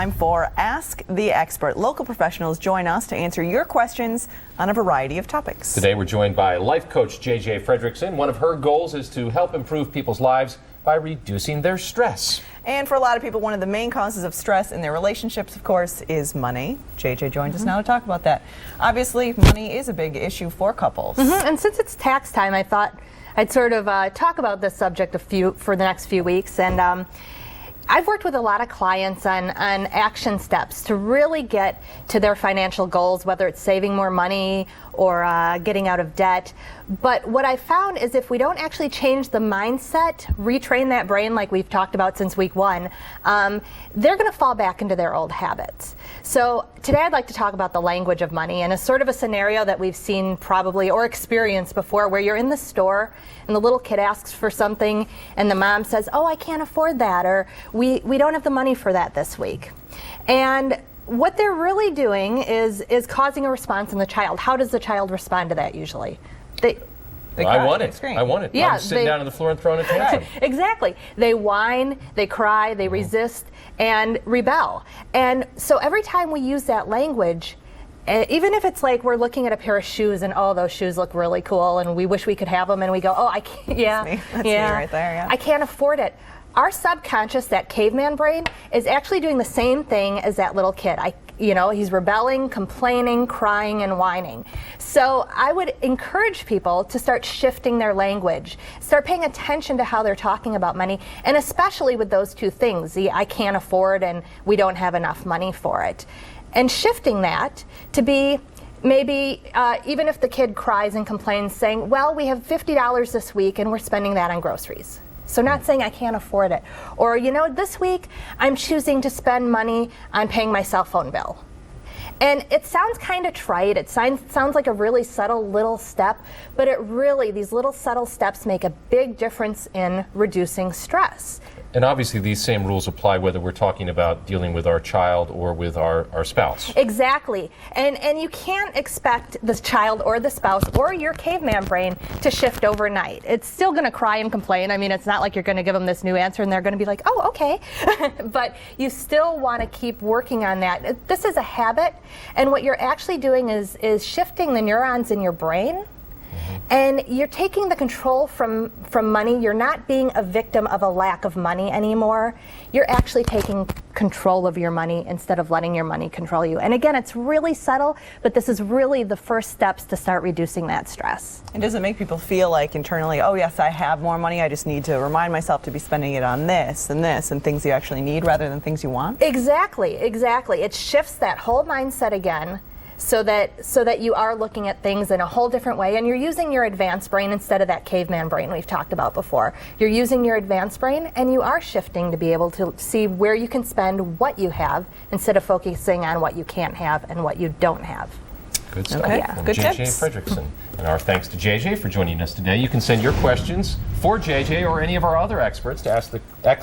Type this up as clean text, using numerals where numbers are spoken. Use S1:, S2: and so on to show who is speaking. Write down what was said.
S1: time for Ask the Expert. Local professionals join us to answer your questions on a variety of topics.
S2: Today we're joined by life coach JJ Fredrickson. One of her goals is to help improve people's lives by reducing their stress.
S1: And for a lot of people, one of the main causes of stress in their relationships, of course, is money. JJ joins us now to talk about that. Obviously, money is a big issue for couples.
S3: And since it's tax time, I thought I'd sort of talk about this subject for the next few weeks. And I've worked with a lot of clients on action steps to really get to their financial goals, whether it's saving more money or getting out of debt. But what I found is if we don't actually change the mindset, retrain that brain like we've talked about since week one, they're going to fall back into their old habits. So today I'd like to talk about the language of money, and a sort of a scenario that we've seen probably or experienced before, where you're in the store and the little kid asks for something and the mom says, "Oh, I can't afford that," or we don't have the money for that this week. And what they're really doing is causing a response in the child. How does the child respond to that usually?
S2: I want it. I want it.
S3: Yeah,
S2: I'm sitting down on the floor and throwing a tantrum.
S3: Exactly. They whine, they cry, they resist, and rebel. And so every time we use that language, even if it's like we're looking at a pair of shoes and, oh, those shoes look really cool and we wish we could have them, and we go, oh, I can't,
S1: That's me right there, yeah.
S3: I can't afford it. Our subconscious, that caveman brain, is actually doing the same thing as that little kid. He's rebelling, complaining, crying, and whining. So I would encourage people to start shifting their language, start paying attention to how they're talking about money, and especially with those two things, the I can't afford and we don't have enough money for it. And shifting that to be maybe even if the kid cries and complains, saying, well, we have $50 this week and we're spending that on groceries. So not saying I can't afford it. Or, this week I'm choosing to spend money on paying my cell phone bill. And it sounds kind of trite. It sounds like a really subtle little step, but these little subtle steps make a big difference in reducing stress.
S2: And obviously these same rules apply whether we're talking about dealing with our child or with our spouse.
S3: Exactly. And you can't expect the child or the spouse or your caveman brain to shift overnight. It's still going to cry and complain. I mean, it's not like you're going to give them this new answer and they're going to be like, oh, okay. But you still want to keep working on that. This is a habit, and what you're actually doing is shifting the neurons in your brain. And you're taking the control from money. You're not being a victim of a lack of money anymore. You're actually taking control of your money instead of letting your money control you. And again, it's really subtle, but this is really the first steps to start reducing that stress.
S1: And does it make people feel like internally, oh yes, I have more money, I just need to remind myself to be spending it on this and things you actually need rather than things you want?
S3: Exactly. It shifts that whole mindset again, so that you are looking at things in a whole different way, and you're using your advanced brain instead of that caveman brain we've talked about before. You're using your advanced brain, and you are shifting to be able to see where you can spend what you have instead of focusing on what you can't have and what you don't have.
S2: Good stuff.
S1: Okay.
S2: From
S1: Good
S2: JJ
S1: tips.
S2: Fredrickson. And our thanks to JJ for joining us today. You can send your questions for JJ or any of our other experts to ask the